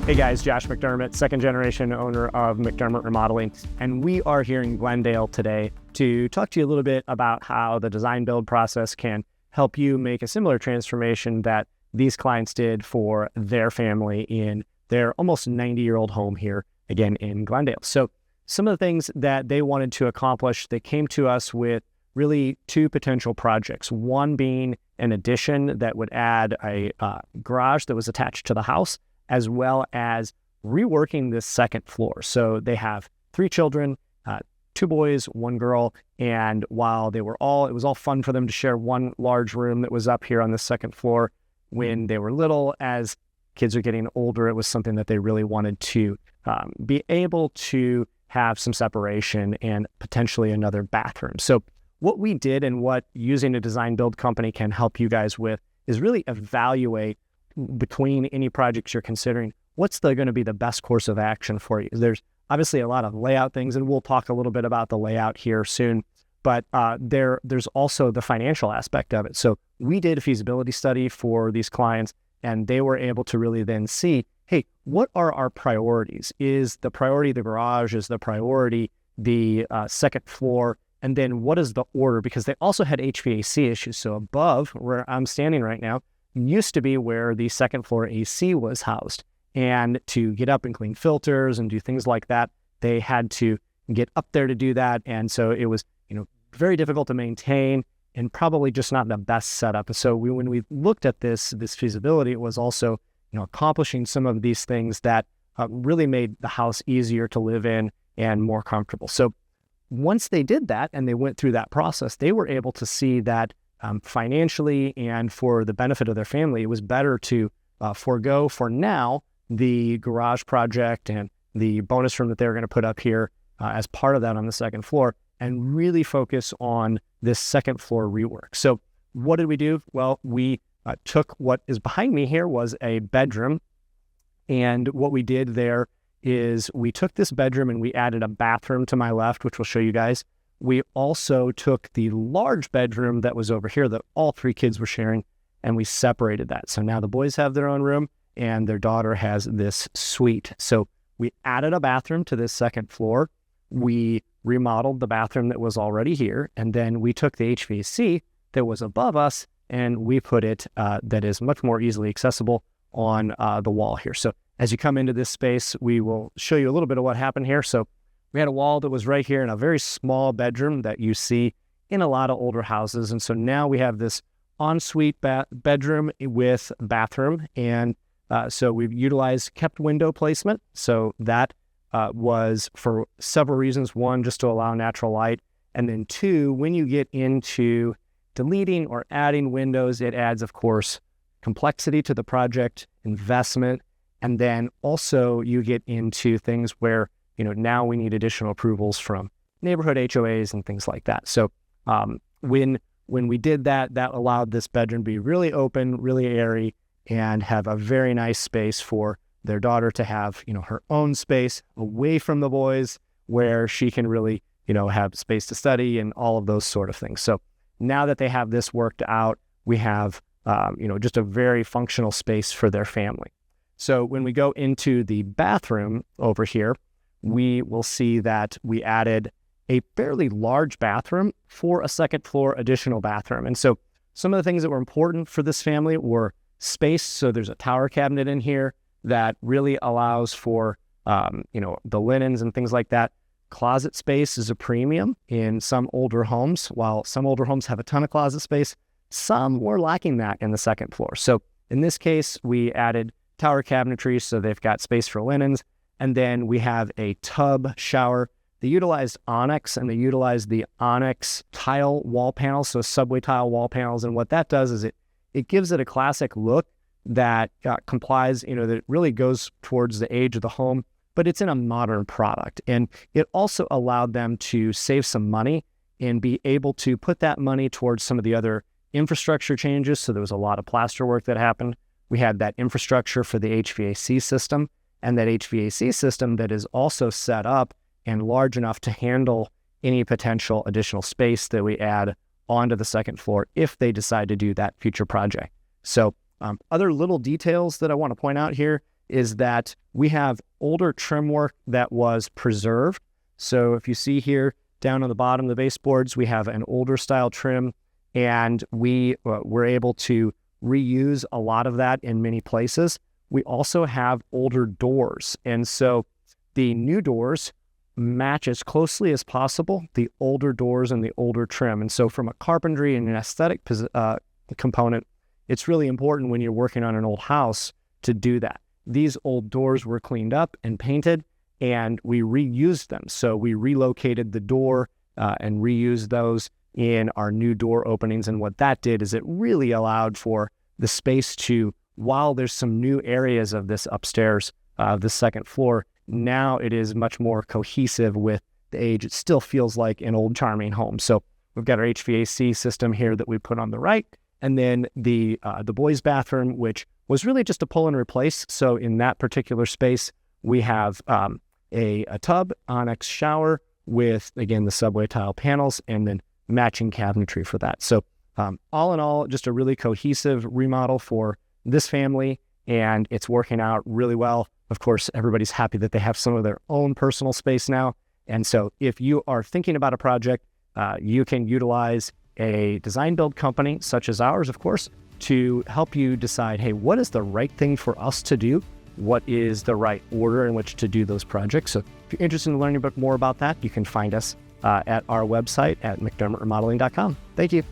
Hey guys, Josh McDermott, second generation owner of McDermott Remodeling, and we are here in Glendale today to talk to you a little bit about how the design build process can help you make a similar transformation that these clients did for their family in their almost 90-year-old home here, again, in Glendale. So some of the things that they wanted to accomplish, they came to us with really two potential projects. One being an addition that would add a garage that was attached to the house, as well as reworking this second floor. So they have 3 children, 2 boys, 1 girl, and while it was all fun for them to share one large room that was up here on the second floor when they were little. As kids are getting older, it was something that they really wanted to be able to have some separation and potentially another bathroom. So what we did, and what using a design build company can help you guys with, is really evaluate between any projects you're considering, what's going to be the best course of action for you. There's obviously a lot of layout things, and we'll talk a little bit about the layout here soon, but there's also the financial aspect of it. So we did a feasibility study for these clients, and they were able to really then see, hey, what are our priorities? Is the priority the garage? Is the priority the second floor? And then what is the order? Because they also had HVAC issues. So above where I'm standing right now used to be where the second floor AC was housed. And to get up and clean filters and do things like that, they had to get up there to do that. And so it was, very difficult to maintain and probably just not the best setup. So when we looked at this feasibility, it was also, accomplishing some of these things that really made the house easier to live in and more comfortable. So once they did that and they went through that process, they were able to see that financially and for the benefit of their family, it was better to forego for now the garage project and the bonus room that they're going to put up here as part of that on the second floor, and really focus on this second floor rework. So what did we do? Well, we took what is behind me here was a bedroom. And what we did there is we took this bedroom and we added a bathroom to my left, which we'll show you guys. We also took the large bedroom that was over here that all 3 kids were sharing, and we separated that. So now the boys have their own room and their daughter has this suite. So we added a bathroom to this second floor. We remodeled the bathroom that was already here, and then we took the HVAC that was above us and we put it that is much more easily accessible on the wall here. So as you come into this space, we will show you a little bit of what happened here. So we had a wall that was right here in a very small bedroom that you see in a lot of older houses. And so now we have this ensuite bedroom with bathroom. And so we've utilized kept window placement. So that was for several reasons. 1, just to allow natural light. And then 2, when you get into deleting or adding windows, it adds, of course, complexity to the project, investment. And then also you get into things where, now we need additional approvals from neighborhood HOAs and things like that. So when we did that, that allowed this bedroom to be really open, really airy, and have a very nice space for their daughter to have, her own space away from the boys, where she can really, have space to study and all of those sort of things. So now that they have this worked out, we have, just a very functional space for their family. So when we go into the bathroom over here, we will see that we added a fairly large bathroom for a second floor additional bathroom. And so some of the things that were important for this family were space. So there's a tower cabinet in here that really allows for, the linens and things like that. Closet space is a premium in some older homes. While some older homes have a ton of closet space, some were lacking that in the second floor. So in this case, we added tower cabinetry, so they've got space for linens. And then we have a tub shower. They utilized onyx, and they utilized the onyx tile wall panels, so subway tile wall panels. And what that does is it gives it a classic look that complies, that really goes towards the age of the home, but it's in a modern product. And it also allowed them to save some money and be able to put that money towards some of the other infrastructure changes. So there was a lot of plaster work that happened. We had that infrastructure for the HVAC system, and that HVAC system that is also set up and large enough to handle any potential additional space that we add onto the second floor if they decide to do that future project. So other little details that I want to point out here is that we have older trim work that was preserved. So if you see here down on the bottom of the baseboards, we have an older style trim, and we were able to reuse a lot of that in many places. We also have older doors, and so the new doors match as closely as possible the older doors and the older trim. And so from a carpentry and an aesthetic component, it's really important when you're working on an old house to do that. These old doors were cleaned up and painted, and we reused them. So we relocated the door and reused those in our new door openings. And what that did is it really allowed for the space to, while there's some new areas of this upstairs, the second floor, now it is much more cohesive with the age. It still feels like an old charming home. So we've got our HVAC system here that we put on the right, and then the boys' bathroom, which was really just a pull and replace. So in that particular space, we have a tub, Onyx shower with, again, the subway tile panels, and then matching cabinetry for that. So all in all, just a really cohesive remodel for this family, and it's working out really well. Of course, everybody's happy that they have some of their own personal space now. And so if you are thinking about a project, you can utilize a design build company such as ours, of course, to help you decide, hey, what is the right thing for us to do? What is the right order in which to do those projects? So if you're interested in learning a bit more about that, you can find us at our website at mcdermottremodeling.com. Thank you.